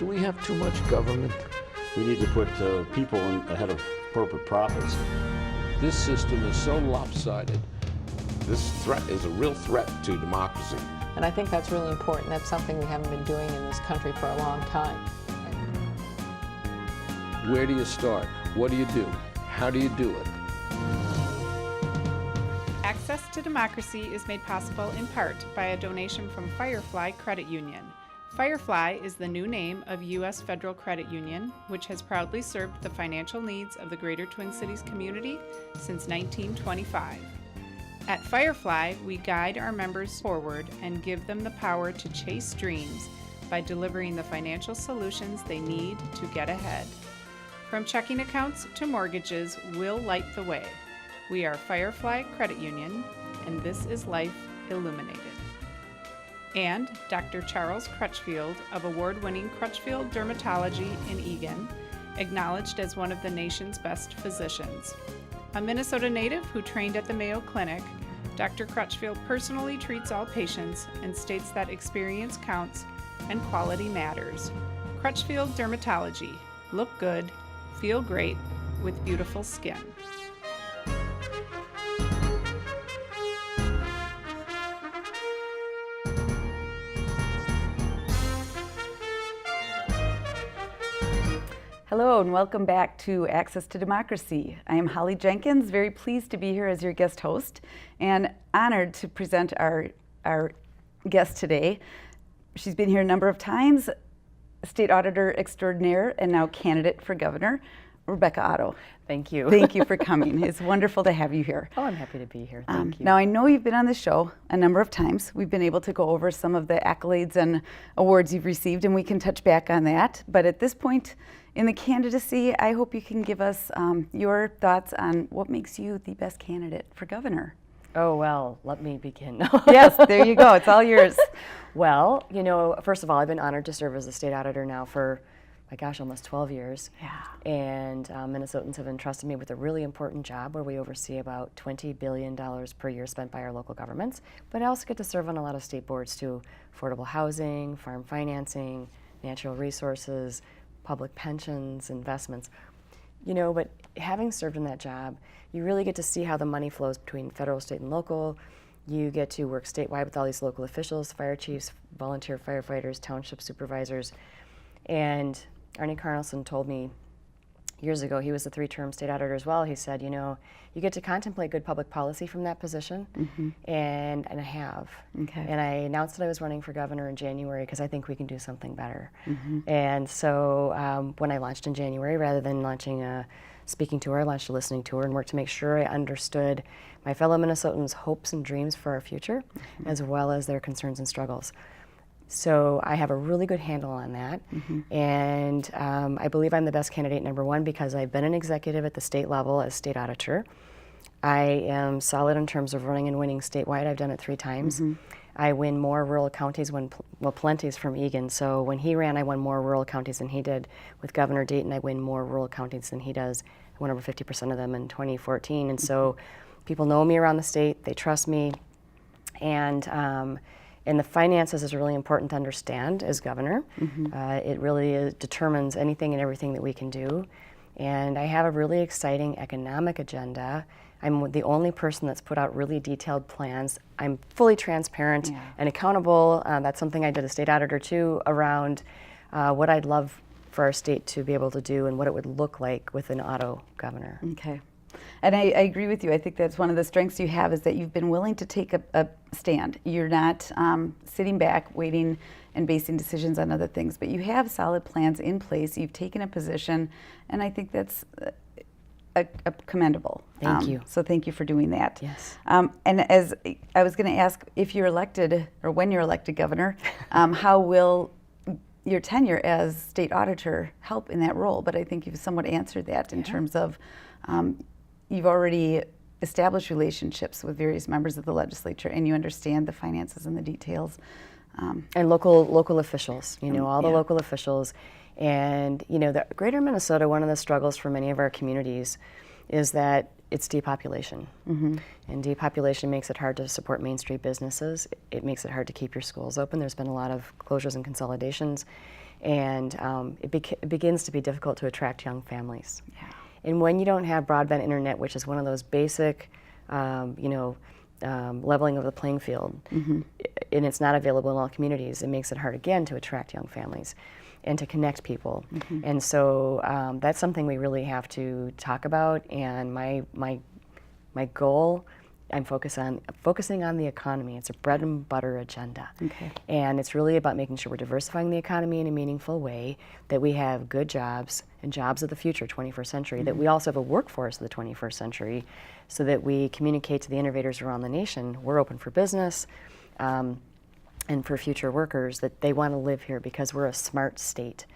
Do we have too much government? We need to put people ahead of corporate profits. This system is so lopsided. This threat is a real threat to democracy. And I think that's really important. That's something we haven't been doing in this country for a long time. Where do you start? What do you do? How do you do it? Access to Democracy is made possible in part by a donation from Firefly Credit Union. Firefly is the new name of U.S. Federal Credit Union, which has proudly served the financial needs of the Greater Twin Cities community since 1925. At Firefly, we guide our members forward and give them the power to chase dreams by delivering the financial solutions they need to get ahead. From checking accounts to mortgages, we'll light the way. We are Firefly Credit Union, and this is Life Illuminated. And Dr. Charles Crutchfield of award-winning Crutchfield Dermatology in Eagan, acknowledged as one of the nation's best physicians. A Minnesota native who trained at the Mayo Clinic, Dr. Crutchfield personally treats all patients and states that experience counts and quality matters. Crutchfield Dermatology. Look good, feel great, with beautiful skin. Hello and welcome back to Access to Democracy. I am Holly Jenkins, very pleased to be here as your guest host and honored to present our guest today. She's been here a number of times, State Auditor Extraordinaire and now candidate for governor, Rebecca Otto. Thank you. Thank you for coming. It's wonderful to have you here. Oh, I'm happy to be here. Thank you. Now, I know you've been on the show a number of times. We've been able to go over some of the accolades and awards you've received, and we can touch back on that. But at this point in the candidacy, I hope you can give us your thoughts on what makes you the best candidate for governor. Oh, well, let me begin. Yes, there you go. It's all yours. Well, you know, first of all, I've been honored to serve as a state auditor now for, my gosh, almost 12 years. Yeah. And Minnesotans have entrusted me with a really important job where we oversee about $20 billion per year spent by our local governments. But I also get to serve on a lot of state boards too: affordable housing, farm financing, natural resources, public pensions, investments. You know, but having served in that job, you really get to see how the money flows between federal, state, and local. You get to work statewide with all these local officials, fire chiefs, volunteer firefighters, township supervisors. And Arnie Carnelson told me years ago, he was a 3-term state auditor as well, he said, you know, you get to contemplate good public policy from that position, and I have. Okay. And I announced that I was running for governor in January because I think we can do something better. And so when I launched in January, rather than launching a speaking tour, I launched a listening tour and worked to make sure I understood my fellow Minnesotans' hopes and dreams for our future, as well as their concerns and struggles. So I have a really good handle on that, and I believe I'm the best candidate, number one, because I've been an executive at the state level as state auditor. I am solid in terms of running and winning statewide. I've done it 3 times. I win more rural counties well, Plenty's from Eagan, so when he ran, I won more rural counties than he did. With Governor Dayton, I win more rural counties than he does. I won over 50% of them in 2014, and so people know me around the state, they trust me, and the finances is really important to understand as governor. It really determines anything and everything that we can do. And I have a really exciting economic agenda. I'm the only person that's put out really detailed plans. I'm fully transparent and accountable. That's something I did as state auditor too, around what I'd love for our state to be able to do and what it would look like with an Otto governor. Okay. And I agree with you. I think that's one of the strengths you have, is that you've been willing to take a stand. You're not sitting back waiting and basing decisions on other things, but you have solid plans in place. You've taken a position, and I think that's commendable. Thank you. So thank you for doing that. Yes. And as I was going to ask, if you're elected, or when you're elected governor, how will your tenure as state auditor help in that role? But I think you've somewhat answered that in terms of you've already established relationships with various members of the legislature, and you understand the finances and the details. And local officials, you know, all the local officials. And, you know, the greater Minnesota, one of the struggles for many of our communities is that it's depopulation. And depopulation makes it hard to support Main Street businesses. It makes it hard to keep your schools open. There's been a lot of closures and consolidations. And it begins to be difficult to attract young families. Yeah. And when you don't have broadband internet, which is one of those basic, leveling of the playing field, and it's not available in all communities, it makes it hard again to attract young families and to connect people. And so that's something we really have to talk about. And my goal, I'm focusing on the economy. It's a bread and butter agenda. Okay. And it's really about making sure we're diversifying the economy in a meaningful way, that we have good jobs and jobs of the future, 21st century, that we also have a workforce of the 21st century, so that we communicate to the innovators around the nation, we're open for business, and for future workers, that they want to live here because we're a smart state.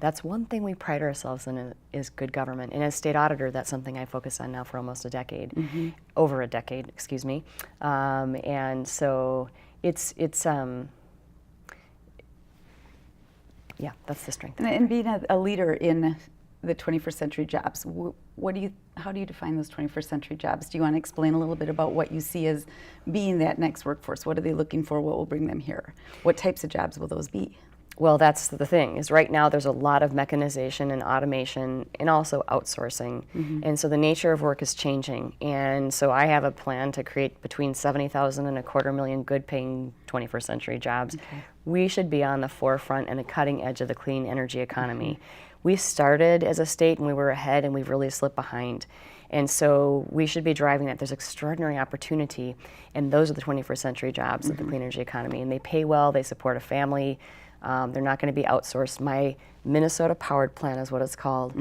That's one thing we pride ourselves in, is good government. And as state auditor, that's something I focus on now for almost a decade, over a decade, excuse me. And so it's yeah, that's the strength. And being a leader in the 21st century jobs, how do you define those 21st century jobs? Do you want to explain a little bit about what you see as being that next workforce? What are they looking for? What will bring them here? What types of jobs will those be? Well, that's the thing, is right now there's a lot of mechanization and automation and also outsourcing. And so the nature of work is changing. And so I have a plan to create between 70,000 and 250,000 good paying 21st century jobs. We should be on the forefront and the cutting edge of the clean energy economy. We started as a state and we were ahead, and we've really slipped behind. And so we should be driving that. There's extraordinary opportunity, and those are the 21st century jobs of the clean energy economy. And they pay well, they support a family. They're not going to be outsourced. My Minnesota Powered Plan is what it's called,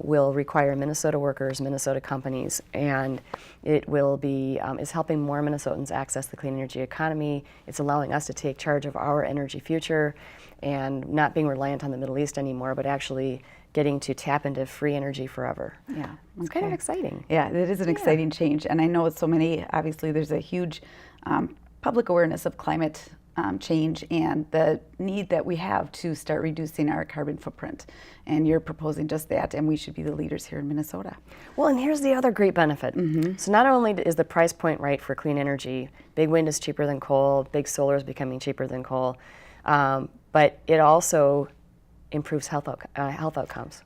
will require Minnesota workers, Minnesota companies, and it will be, is helping more Minnesotans access the clean energy economy. It's allowing us to take charge of our energy future and not being reliant on the Middle East anymore, but actually getting to tap into free energy forever. Yeah, It's kind of exciting. Yeah, it is an exciting change. And I know so many, obviously there's a huge public awareness of climate change and the need that we have to start reducing our carbon footprint. And you're proposing just that, and we should be the leaders here in Minnesota. Well, and here's the other great benefit. So not only is the price point right for clean energy, big wind is cheaper than coal, big solar is becoming cheaper than coal, but it also improves health outcomes.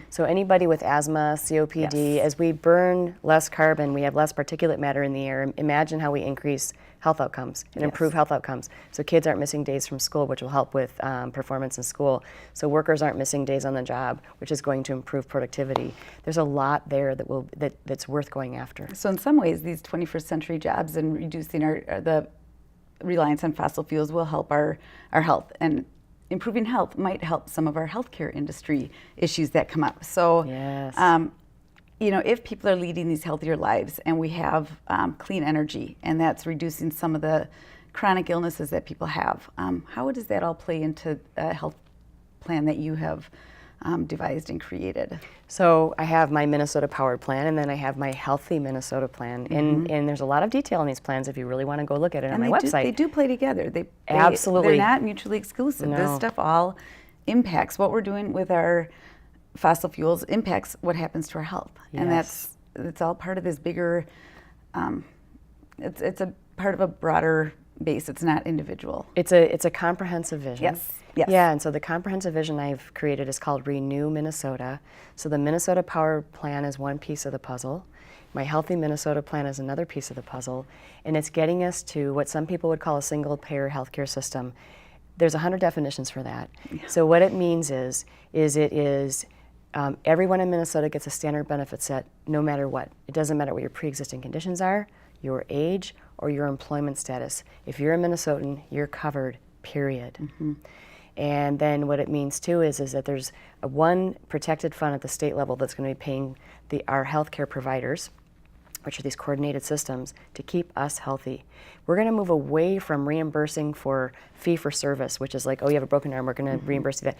So anybody with asthma, COPD, as we burn less carbon, we have less particulate matter in the air. Imagine how we increase health outcomes and improve health outcomes. So kids aren't missing days from school, which will help with performance in school. So workers aren't missing days on the job, which is going to improve productivity. There's a lot there that's worth going after. So in some ways, these 21st century jobs and reducing the reliance on fossil fuels will help our health, and improving health might help some of our healthcare industry issues that come up. So, if people are leading these healthier lives and we have clean energy, and that's reducing some of the chronic illnesses that people have, how does that all play into a health plan that you have devised and created? So I have my Minnesota Powered Plan, and then I have my Healthy Minnesota Plan, and there's a lot of detail in these plans if you really want to go look at it on my website. They do play together. Absolutely. They're not mutually exclusive. No. This stuff all impacts what we're doing with our fossil fuels, impacts what happens to our health. And it's all part of this bigger, it's a part of a broader base. It's not individual. It's a comprehensive vision. Yes. Yeah, and so the comprehensive vision I've created is called Renew Minnesota. So the Minnesota Power Plan is one piece of the puzzle. My Healthy Minnesota Plan is another piece of the puzzle. And it's getting us to what some people would call a single-payer healthcare system. There's 100 definitions for that. Yeah. So what it means is everyone in Minnesota gets a standard benefit set no matter what. It doesn't matter what your pre-existing conditions are, your age, or your employment status. If you're a Minnesotan, you're covered, period. And then what it means too is that there's one protected fund at the state level that's going to be paying our healthcare providers, which are these coordinated systems, to keep us healthy. We're going to move away from reimbursing for fee-for-service, which is like, oh, you have a broken arm, we're going to reimburse you that.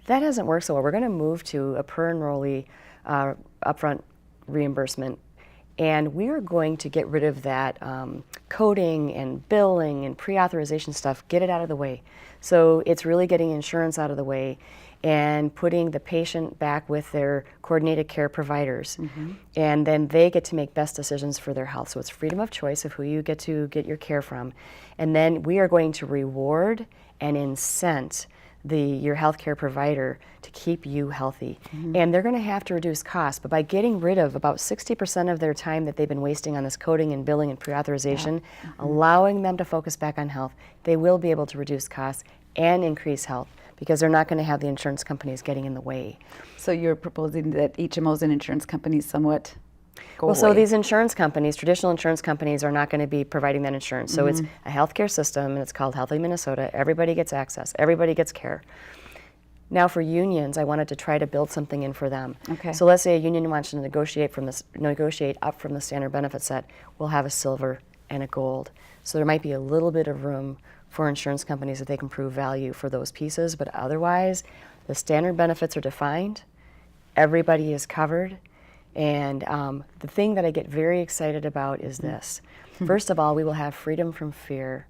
That doesn't work so well. We're going to move to a per enrollee upfront reimbursement. And we are going to get rid of that coding and billing and pre-authorization stuff, get it out of the way. So it's really getting insurance out of the way and putting the patient back with their coordinated care providers. And then they get to make best decisions for their health. So it's freedom of choice of who you get to get your care from. And then we are going to reward and incent your healthcare provider to keep you healthy. And they're going to have to reduce costs, but by getting rid of about 60% of their time that they've been wasting on this coding and billing and pre-authorization, allowing them to focus back on health, they will be able to reduce costs and increase health, because they're not going to have the insurance companies getting in the way. So you're proposing that HMOs and insurance companies somewhat go Well, so away. these insurance companies, traditional insurance companies, are not going to be providing that insurance. So it's a healthcare system, and it's called Healthy Minnesota. Everybody gets access. Everybody gets care. Now for unions, I wanted to try to build something in for them. Okay. So let's say a union wants to negotiate up from the standard benefit set. We'll have a silver and a gold. So there might be a little bit of room for insurance companies that they can prove value for those pieces, but otherwise, the standard benefits are defined. Everybody is covered. And the thing that I get very excited about is this. First of all, we will have freedom from fear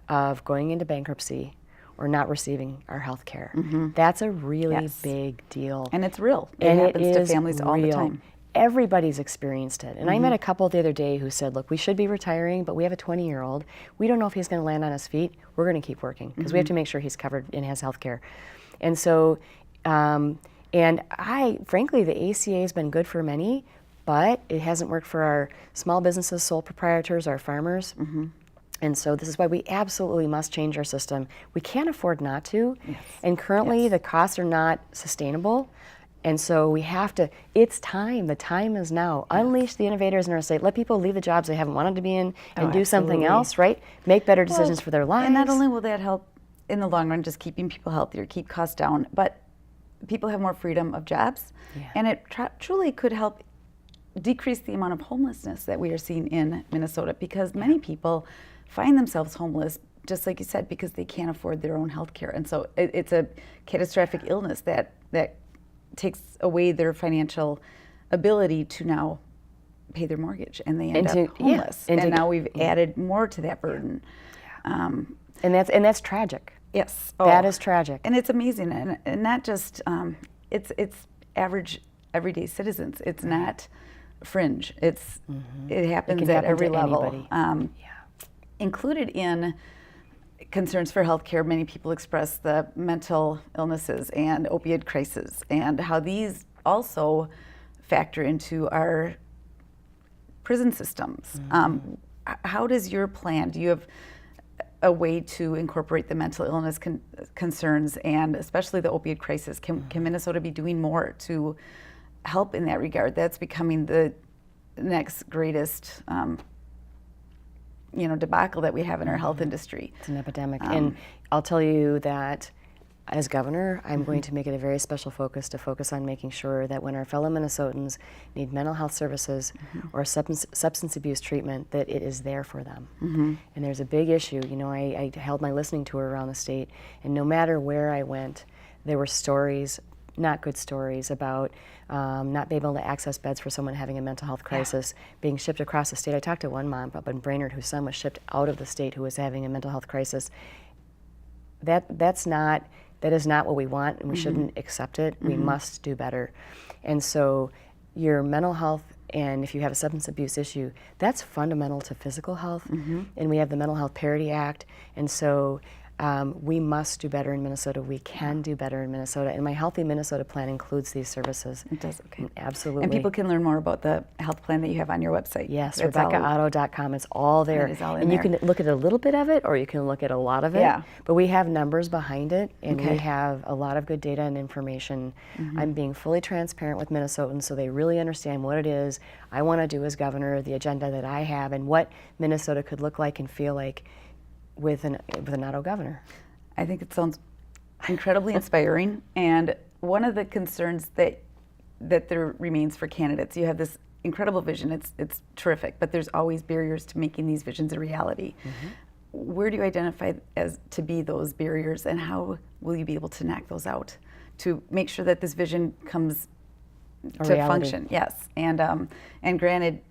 of going into bankruptcy or not receiving our health care. That's a really big deal. And it's real. It And happens to is families all the real. time. Everybody's experienced it. And I met a couple the other day who said, look, we should be retiring, but we have a 20-year-old. We don't know if he's going to land on his feet. We're going to keep working because we have to make sure he's covered and has health care. And so, and frankly, the ACA has been good for many, but it hasn't worked for our small businesses, sole proprietors, our farmers. And so this is why we absolutely must change our system. We can't afford not to. And currently the costs are not sustainable. And so we have to, it's time, the time is now. Unleash the innovators in our state. Let people leave the jobs they haven't wanted to be in and do something else, right? Make better decisions for their lives. And not only will that help in the long run, just keeping people healthier, keep costs down, but people have more freedom of jobs. And it truly could help decrease the amount of homelessness that we are seeing in Minnesota, because many people find themselves homeless, just like you said, because they can't afford their own health care. And so it's a catastrophic illness that takes away their financial ability to now pay their mortgage, and they end up homeless. And now we've added more to that burden. And that's tragic. Yes. That is tragic. And it's amazing, and not just, it's average, everyday citizens. It's not fringe. It happens at every level. Included in concerns for healthcare, many people express the mental illnesses and opioid crisis, and how these also factor into our prison systems. How does your plan, do you have a way to incorporate the mental illness concerns, and especially the opioid crisis? Can Minnesota be doing more to help in that regard? That's becoming the next greatest debacle that we have in our health industry. It's an epidemic. And I'll tell you that as governor, I'm going to make it a very special focus to focus on making sure that when our fellow Minnesotans need mental health services or substance abuse treatment, that it is there for them. And there's a big issue. I held my listening tour around the state, and no matter where I went, there were stories, not good stories, about not being able to access beds for someone having a mental health crisis, being shipped across the state. I talked to one mom up in Brainerd whose son was shipped out of the state who was having a mental health crisis. That is not what we want, and we shouldn't accept it. We must do better. And so your mental health, and if you have a substance abuse issue, that's fundamental to physical health. And we have the Mental Health Parity Act. And so we must do better in Minnesota. We can do better in Minnesota. And my Healthy Minnesota plan includes these services. It does, okay. Absolutely. And people can learn more about the health plan that you have on your website. Yes, That's all- RebeccaOtto.com. It's all there. It is all in and you there. can look at a little bit of it, or you can look at a lot of it. Yeah. But we have numbers behind it, and Okay. we have a lot of good data and information. I'm being fully transparent with Minnesotans so they really understand what it is I want to do as governor, the agenda that I have, and what Minnesota could look like and feel like with an Otto governor. I think it sounds incredibly inspiring. And one of the concerns that there remains for candidates, you have this incredible vision. It's terrific, but there's always barriers to making these visions a reality. Where do you identify as to be those barriers, and how will you be able to knock those out to make sure that this vision comes to reality. function? Yes, and granted,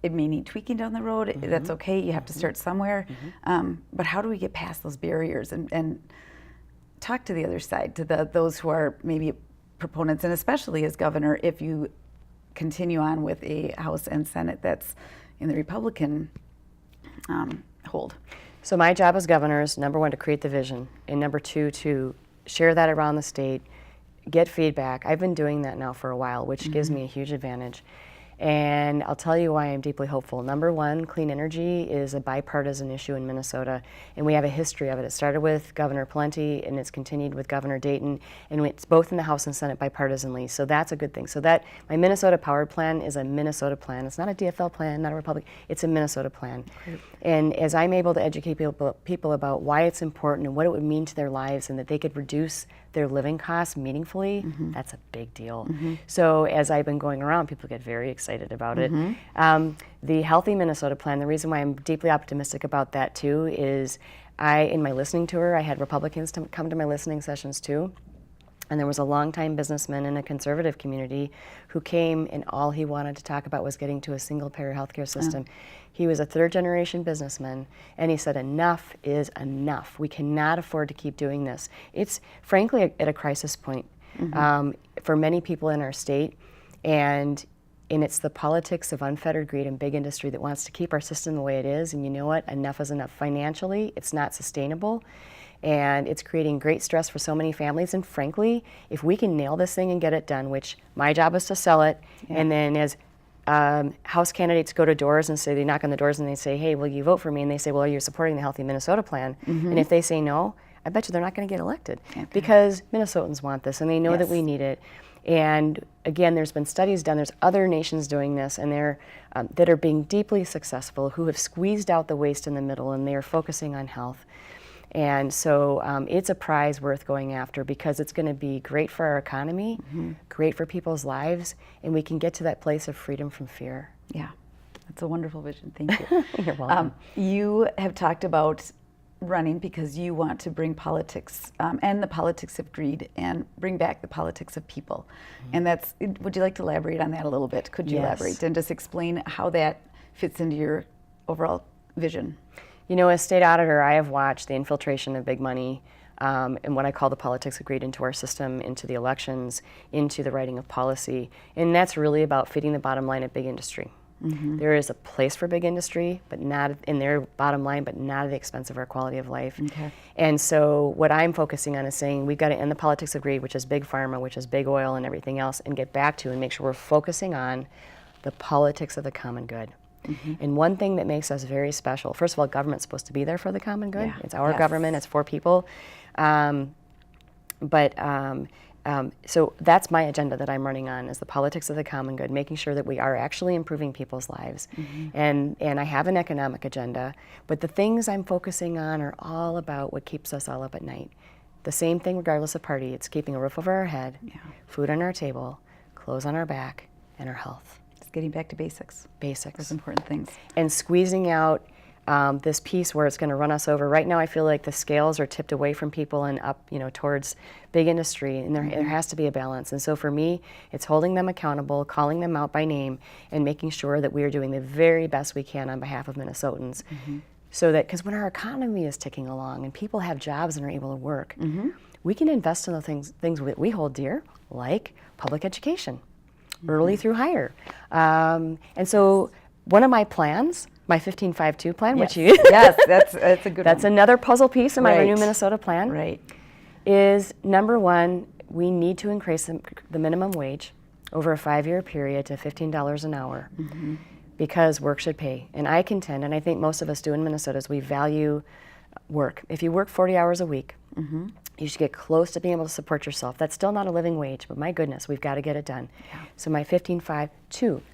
it may need tweaking down the road. That's okay. You have to start somewhere. But how do we get past those barriers and talk to the other side, to those who are maybe proponents, and especially as governor, if you continue on with a House and Senate that's in the Republican hold? So my job as governor is, number one, to create the vision, and number two, to share that around the state, get feedback. I've been doing that now for a while, which gives me a huge advantage. And I'll tell you why I'm deeply hopeful. Number one, clean energy is a bipartisan issue in Minnesota, and we have a history of it. It started with Governor Pawlenty, and it's continued with Governor Dayton, and it's both in the House and Senate bipartisanly, so that's a good thing. So that, my Minnesota Powered Plan is a Minnesota plan. It's not a DFL plan, not a Republic, it's a Minnesota plan. Great. And as I'm able to educate people about why it's important and what it would mean to their lives, and that they could reduce their living costs meaningfully, that's a big deal. So as I've been going around, people get very excited about it. The Healthy Minnesota Plan, the reason why I'm deeply optimistic about that too is in my listening tour, I had Republicans come to my listening sessions too. And there was a longtime businessman in a conservative community who came, and all he wanted to talk about was getting to a single-payer healthcare system. He was a third-generation businessman, and he said, enough is enough. We cannot afford to keep doing this. It's, frankly, at a crisis point for many people in our state, and it's the politics of unfettered greed and big industry that wants to keep our system the way it is, and you know what? Enough is enough. Financially, it's not sustainable. And it's creating great stress for so many families. And frankly, if we can nail this thing and get it done, which my job is to sell it, and then as House candidates go to doors and say, they knock on the doors and they say, hey, will you vote for me? And they say, well, are you supporting the Healthy Minnesota Plan? And if they say no, I bet you they're not going to get elected because Minnesotans want this and they know that we need it. And again, there's been studies done, there's other nations doing this, and they're that are being deeply successful, who have squeezed out the waste in the middle, and they are focusing on health. And so it's a prize worth going after because it's going to be great for our economy, great for people's lives, and we can get to that place of freedom from fear. Yeah, that's a wonderful vision. Thank you. You're welcome. You have talked about running because you want to bring politics and the politics of greed and bring back the politics of people. And that's, would you like to elaborate on that a little bit? Could you elaborate and just explain how that fits into your overall vision? You know, as state auditor, I have watched the infiltration of big money and what I call the politics of greed into our system, into the elections, into the writing of policy. And that's really about feeding the bottom line of big industry. There is a place for big industry, but not in their bottom line, but not at the expense of our quality of life. And so what I'm focusing on is saying we've got to end the politics of greed, which is big pharma, which is big oil and everything else, and get back to and make sure we're focusing on the politics of the common good. And one thing that makes us very special, first of all, government's supposed to be there for the common good. It's our government, it's for people. So that's my agenda that I'm running on, is the politics of the common good, making sure that we are actually improving people's lives. And I have an economic agenda, but the things I'm focusing on are all about what keeps us all up at night. The same thing regardless of party. It's keeping a roof over our head, food on our table, clothes on our back, and our health. It's getting back to basics. Basics. Those important things. And squeezing out this piece where it's going to run us over. Right now I feel like the scales are tipped away from people and up, towards big industry, and there has to be a balance. And so for me, it's holding them accountable, calling them out by name, and making sure that we are doing the very best we can on behalf of Minnesotans. So that, because when our economy is ticking along and people have jobs and are able to work, we can invest in the things that we hold dear, like public education, early through higher. And so one of my plans, my 15-5-2 plan, which you that's a good that's one. another puzzle piece in my Renew Minnesota plan, is number one, we need to increase the minimum wage over a 5-year period to $15 an hour because work should pay. And I contend, and I think most of us do in Minnesota, is we value work. If you work 40 hours a week, you should get close to being able to support yourself. That's still not a living wage, but my goodness, we've got to get it done. So my 15-5-2,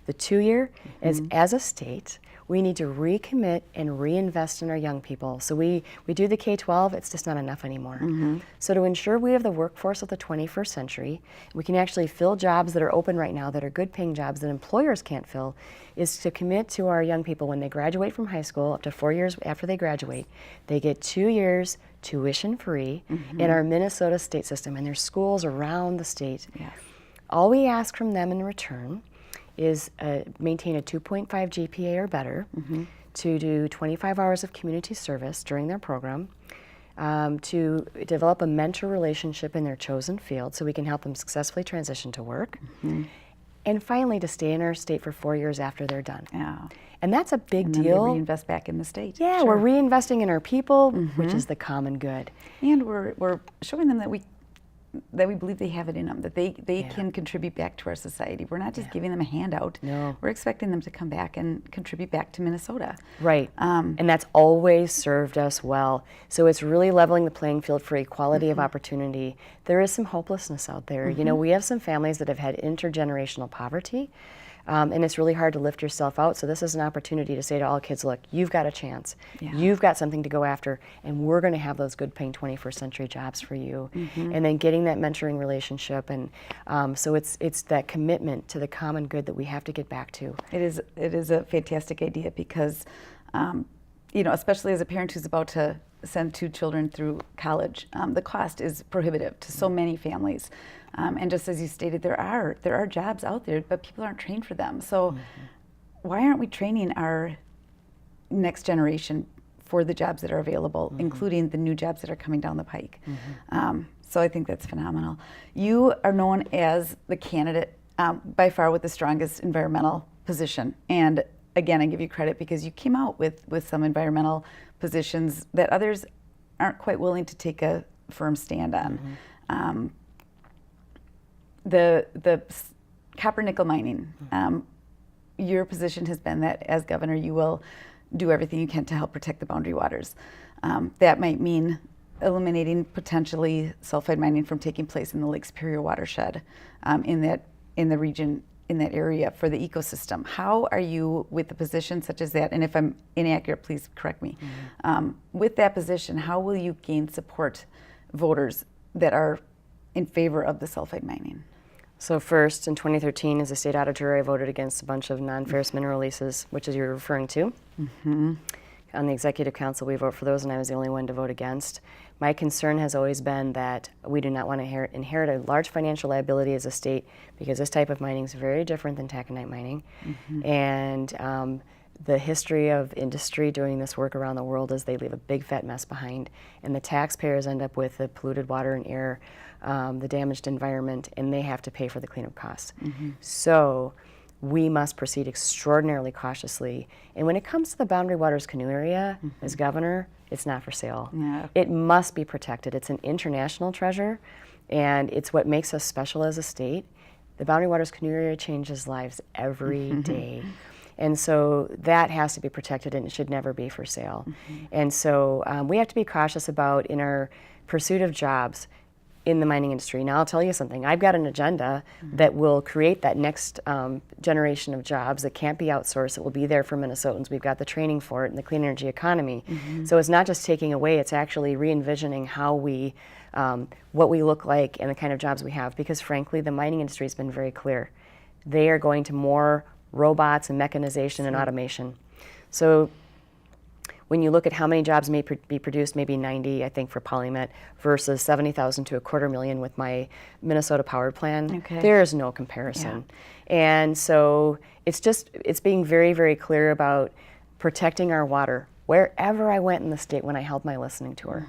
the 2-year is, as a state, we need to recommit and reinvest in our young people. So we do the K-12, it's just not enough anymore. So to ensure we have the workforce of the 21st century, we can actually fill jobs that are open right now that are good paying jobs that employers can't fill, is to commit to our young people when they graduate from high school, up to 4 years after they graduate, they get 2 years tuition free in our Minnesota state system, and there's schools around the state. All we ask from them in return is maintain a 2.5 GPA or better, to do 25 hours of community service during their program, to develop a mentor relationship in their chosen field so we can help them successfully transition to work, and finally to stay in our state for 4 years after they're done. Yeah. And that's a big And then deal. they reinvest back in the state. Yeah, Sure. we're reinvesting in our people, which is the common good. And we're showing them that we believe they have it in them, that they can contribute back to our society. We're not just giving them a handout. No. We're expecting them to come back and contribute back to Minnesota. Right. And that's always served us well. So it's really leveling the playing field for equality of opportunity. There is some hopelessness out there. You know, we have some families that have had intergenerational poverty. And it's really hard to lift yourself out. So this is an opportunity to say to all kids, look, you've got a chance. Yeah. You've got something to go after, and we're going to have those good paying 21st century jobs for you. And then getting that mentoring relationship. And so it's that commitment to the common good that we have to get back to. It is a fantastic idea because, you know, especially as a parent who's about to send 2 children through college, the cost is prohibitive to so many families. And just as you stated, there are jobs out there, but people aren't trained for them. So why aren't we training our next generation for the jobs that are available, including the new jobs that are coming down the pike? So I think that's phenomenal. You are known as the candidate by far with the strongest environmental position. And again, I give you credit because you came out with some environmental positions that others aren't quite willing to take a firm stand on. The copper nickel mining, your position has been that as governor you will do everything you can to help protect the boundary waters. That might mean eliminating potentially sulfide mining from taking place in the Lake Superior watershed in the region, in that area for the ecosystem. How are you with a position such as that? And if I'm inaccurate, please correct me. With that position, how will you gain support voters that are in favor of the sulfide mining? So first, in 2013, as a state auditor, I voted against a bunch of non-ferrous mineral leases, which is you're referring to. On the executive council, we vote for those, and I was the only one to vote against. My concern has always been that we do not want to inherit a large financial liability as a state because this type of mining is very different than taconite mining. And the history of industry doing this work around the world is they leave a big fat mess behind, and the taxpayers end up with the polluted water and air, the damaged environment, and they have to pay for the cleanup costs. So we must proceed extraordinarily cautiously. And when it comes to the Boundary Waters Canoe Area, as governor, it's not for sale. Yeah. It must be protected. It's an international treasure, and it's what makes us special as a state. The Boundary Waters Canoe Area changes lives every day. And so that has to be protected, and it should never be for sale. And so we have to be cautious about, in our pursuit of jobs in the mining industry. Now I'll tell you something, I've got an agenda that will create that next generation of jobs that can't be outsourced, that will be there for Minnesotans. We've got the training for it in the clean energy economy. So it's not just taking away, it's actually re-envisioning how we, what we look like and the kind of jobs we have, because frankly the mining industry has been very clear. They are going to more robots and mechanization and automation. So when you look at how many jobs may be produced, maybe 90, I think, for Polymet, versus 70,000 to 250,000 with my Minnesota Power Plan, there is no comparison. And so it's being very, very clear about protecting our water. Wherever I went in the state when I held my listening tour,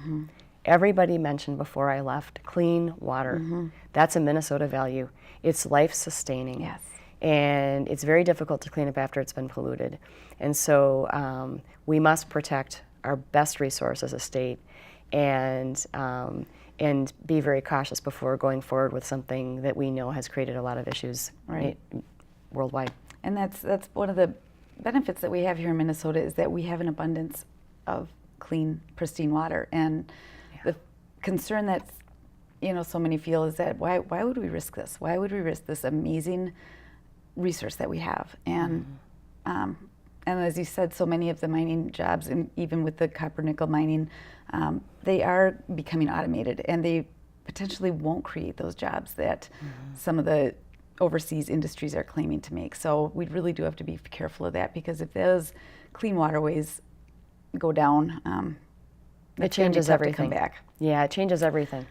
everybody mentioned before I left clean water. That's a Minnesota value. It's life-sustaining. Yes. And it's very difficult to clean up after it's been polluted. And so we must protect our best resource as a state and be very cautious before going forward with something that we know has created a lot of issues worldwide. And that's one of the benefits that we have here in Minnesota is that we have an abundance of clean, pristine water. And the concern that so many feel is that why would we risk this? Why would we risk this amazing resource that we have? And as you said, so many of the mining jobs, and even with the copper nickel mining, they are becoming automated, and they potentially won't create those jobs that some of the overseas industries are claiming to make. So we really do have to be careful of that, because if those clean waterways go down, it changes everything. To come back. Yeah, it changes everything.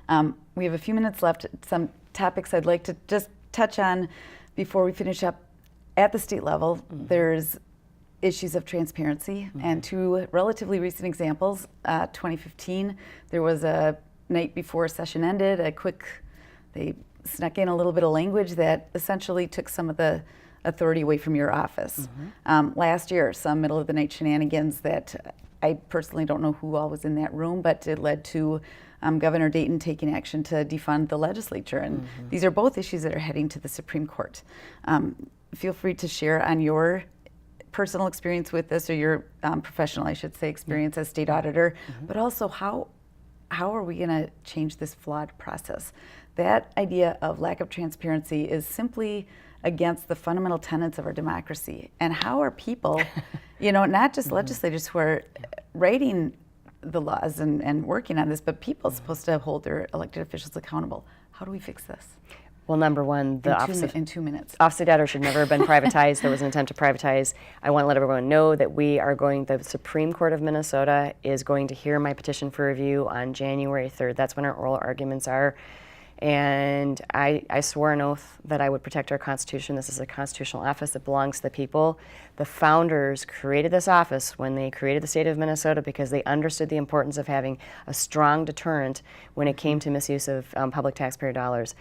We have a few minutes left. Some topics I'd like to just touch on before we finish up. at the state level, there's issues of transparency, and two relatively recent examples. 2015, there was a night before session ended, they snuck in a little bit of language that essentially took some of the authority away from your office. Last year, some middle of the night shenanigans that I personally don't know who all was in that room, but it led to Governor Dayton taking action to defund the legislature. And these are both issues that are heading to the Supreme Court. Feel free to share on your personal experience with this, or your professional, I should say, experience as state auditor, but also how are we going to change this flawed process? That idea of lack of transparency is simply against the fundamental tenets of our democracy. And how are people, not just legislators who are writing the laws and working on this, but people supposed to hold their elected officials accountable? How do we fix this? Well, number one, the in 2 minutes. Office of Auditor should never have been privatized. There was an attempt to privatize. I want to let everyone know that the Supreme Court of Minnesota is going to hear my petition for review on January 3rd. That's when our oral arguments are. And I swore an oath that I would protect our Constitution. This is a constitutional office that belongs to the people. The founders created this office when they created the state of Minnesota because they understood the importance of having a strong deterrent when it came to misuse of public taxpayer dollars.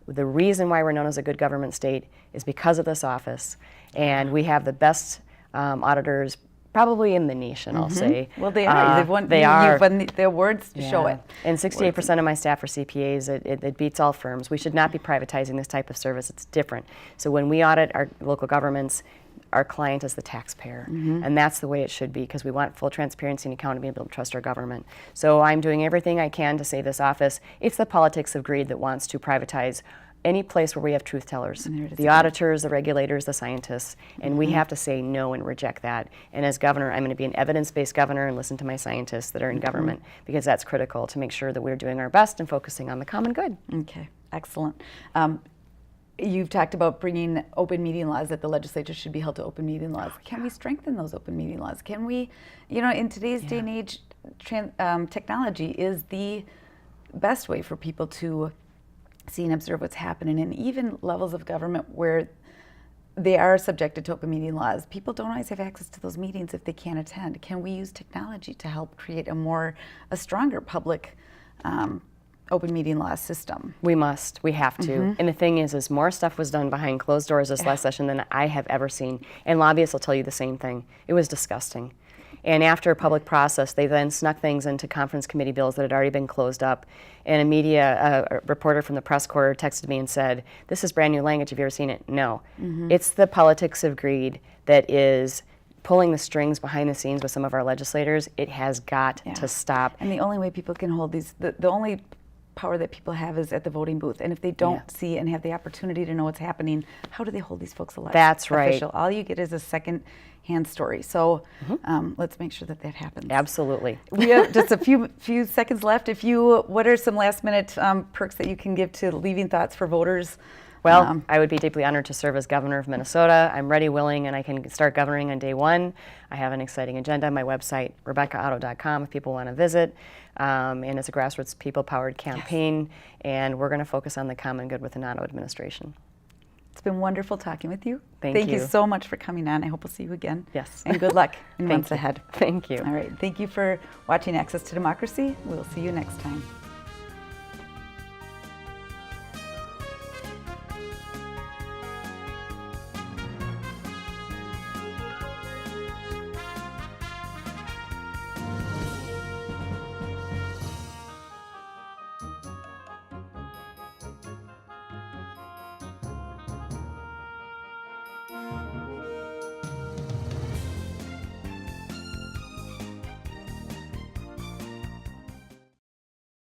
The reason why we're known as a good government state is because of this office. And we have the best auditors probably in the nation, I'll say. Well, they are. You've won the awards to show it. And 68% of my staff are CPAs. It beats all firms. We should not be privatizing this type of service. It's different. So when we audit our local governments, our client is the taxpayer. And that's the way it should be, because we want full transparency and accountability and be able to trust our government. So I'm doing everything I can to save this office. It's the politics of greed that wants to privatize any place where we have truth tellers, the auditors, the regulators, the scientists, and we have to say no and reject that. And as governor, I'm going to be an evidence-based governor and listen to my scientists that are in government, because that's critical to make sure that we're doing our best and focusing on the common good. Okay, excellent. You've talked about bringing open meeting laws, that the legislature should be held to open meeting laws. Can we strengthen those open meeting laws? Can we, in today's day and age, technology is the best way for people to see and observe what's happening, and even levels of government where they are subjected to open meeting laws. People don't always have access to those meetings if they can't attend. Can we use technology to help create a stronger public open meeting law system? We must. We have to. And the thing is more stuff was done behind closed doors this last session than I have ever seen. And lobbyists will tell you the same thing. It was disgusting. And after a public process, they then snuck things into conference committee bills that had already been closed up. And a reporter from the press corps texted me and said, "This is brand new language. Have you ever seen it?" No. It's the politics of greed that is pulling the strings behind the scenes with some of our legislators. It has got to stop. And the only way people can hold these, the only power that people have is at the voting booth. And if they don't see and have the opportunity to know what's happening, how do they hold these folks elected? That's right. Official? All you get is a second-hand story. So let's make sure that happens. Absolutely. We have just a few seconds left. What are some last-minute perks that you can give to leaving thoughts for voters? Well, I would be deeply honored to serve as governor of Minnesota. I'm ready, willing, and I can start governing on day one. I have an exciting agenda on my website, RebeccaOtto.com, if people want to visit. And it's a grassroots people-powered campaign, and we're going to focus on the common good with the Auto administration. It's been wonderful talking with you. Thank you. You so much for coming on. I hope we'll see you again. Yes. And good luck in months ahead. Thank you. All right. Thank you for watching Access to Democracy. We'll see you next time.